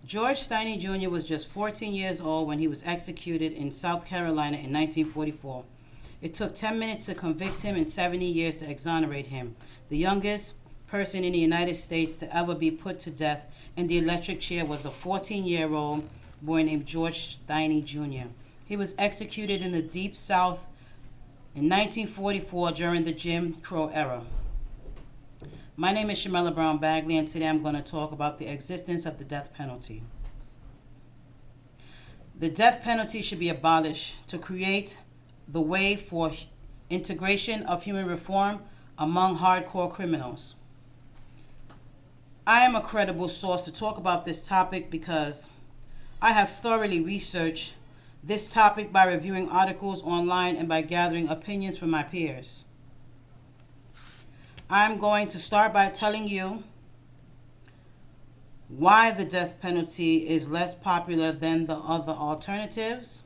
George Steiny Jr. was just 14 years old when he was executed in South Carolina in 1944. It took 10 minutes to convict him and 70 years to exonerate him, the youngest person in the United States to ever be put to death in the electric chair was a 14-year-old boy named George Steiny Jr. He was executed in the Deep South in 1944 during the Jim Crow era. My name is Shamela Brown Bagley, and today I'm going to talk about the existence of the death penalty. The death penalty should be abolished to create the way for integration of human reform among hardcore criminals. I am a credible source to talk about this topic because I have thoroughly researched this topic by reviewing articles online and by gathering opinions from my peers. I'm going to start by telling you why the death penalty is less popular than the other alternatives,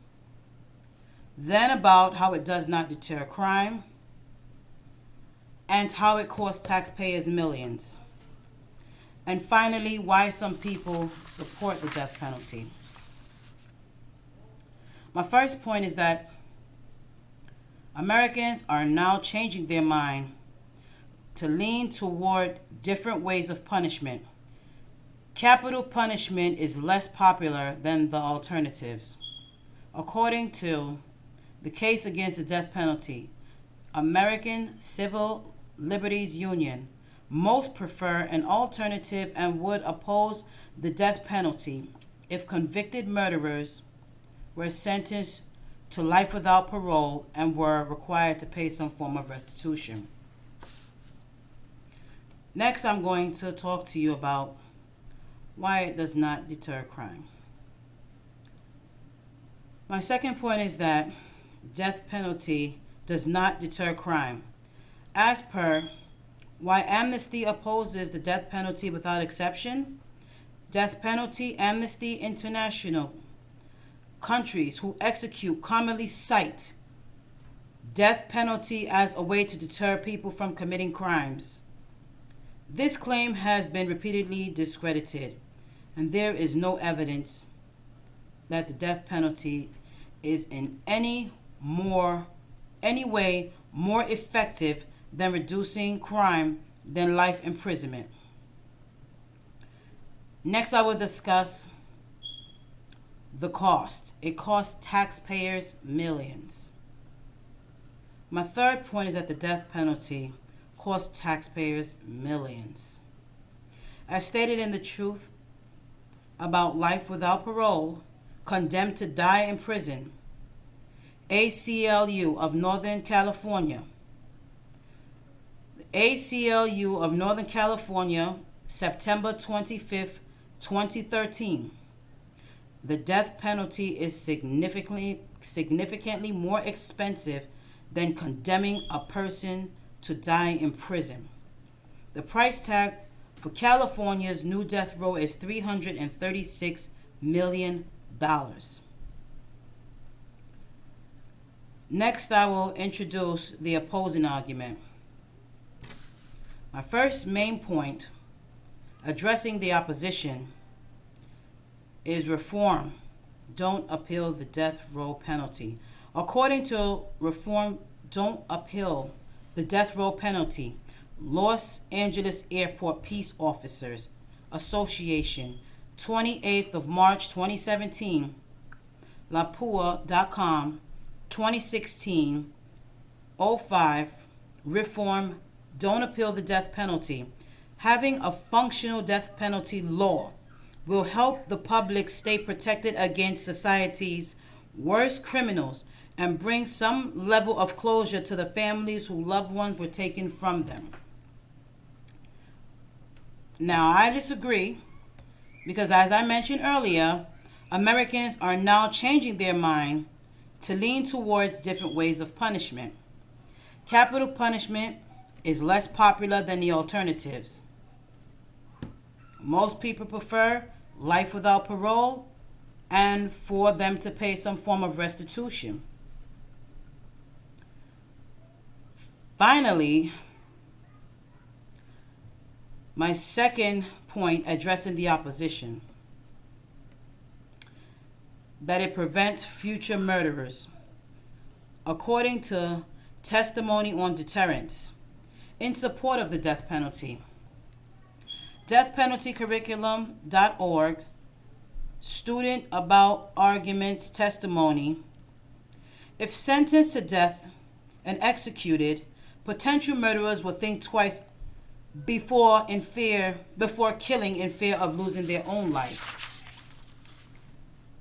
then about how it does not deter crime, and how it costs taxpayers millions, and finally why some people support the death penalty. My first point is that Americans are now changing their mind to lean toward different ways of punishment. Capital punishment is less popular than the alternatives. According to the case against the death penalty, American Civil Liberties Union, most prefer an alternative and would oppose the death penalty if convicted murderers were sentenced to life without parole and were required to pay some form of restitution. Next, I'm going to talk to you about why it does not deter crime. My second point is that death penalty does not deter crime. As per why Amnesty opposes the death penalty without exception, Death Penalty Amnesty International countries who execute commonly cite death penalty as a way to deter people from committing crimes. This claim has been repeatedly discredited, and there is no evidence that the death penalty is in any way more effective than reducing crime than life imprisonment. Next, I will discuss the cost. It costs taxpayers millions. My third point is that the death penalty costs taxpayers millions. As stated in The Truth About Life Without Parole, Condemned to Die in Prison, ACLU of Northern California. The ACLU of Northern California, September 25th, 2013. The death penalty is significantly more expensive than condemning a person to die in prison. The price tag for California's new death row is $336 million. Next, I will introduce the opposing argument. My first main point addressing the opposition is reform. Don't appeal the death row penalty. According to Reform Don't Appeal the Death Row Penalty, Los Angeles Airport Peace Officers Association, 28th of March 2017, lapua.com, 2016, 05, Reform Don't Appeal the Death Penalty. Having a functional death penalty law will help the public stay protected against society's worst criminals and bring some level of closure to the families whose loved ones were taken from them. Now, I disagree because, as I mentioned earlier, Americans are now changing their mind to lean towards different ways of punishment. Capital punishment is less popular than the alternatives. Most people prefer life without parole and for them to pay some form of restitution. Finally, my second point addressing the opposition. that it prevents future murderers. According to Testimony on Deterrence, in support of the death penalty, deathpenaltycurriculum.org, student about arguments testimony. If sentenced to death and executed, potential murderers will think twice before killing in fear of losing their own life.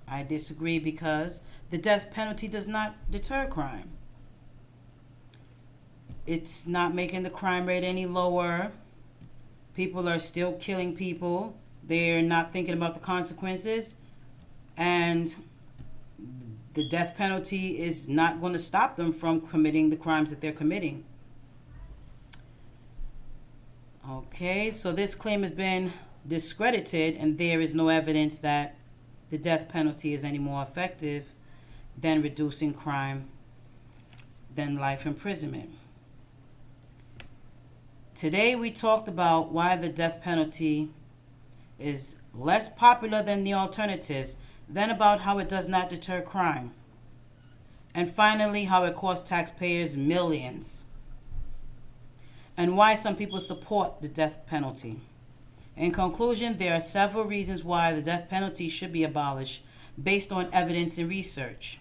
I disagree because the death penalty does not deter crime. It's not making the crime rate any lower. People are still killing people. They're not thinking about the consequences. And the death penalty is not going to stop them from committing the crimes that they're committing. Okay, so this claim has been discredited, and there is no evidence that the death penalty is any more effective than reducing crime than life imprisonment. Today we talked about why the death penalty is less popular than the alternatives, then about how it does not deter crime, and finally how it costs taxpayers millions, and why some people support the death penalty. In conclusion, there are several reasons why the death penalty should be abolished based on evidence and research.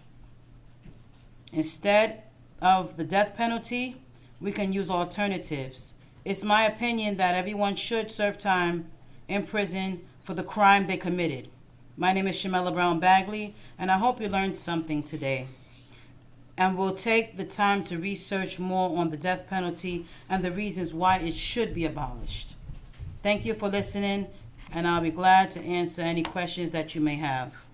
Instead of the death penalty, we can use alternatives. It's my opinion that everyone should serve time in prison for the crime they committed. My name is Shamela Brown Bagley, and I hope you learned something today. And we'll take the time to research more on the death penalty and the reasons why it should be abolished. Thank you for listening, and I'll be glad to answer any questions that you may have.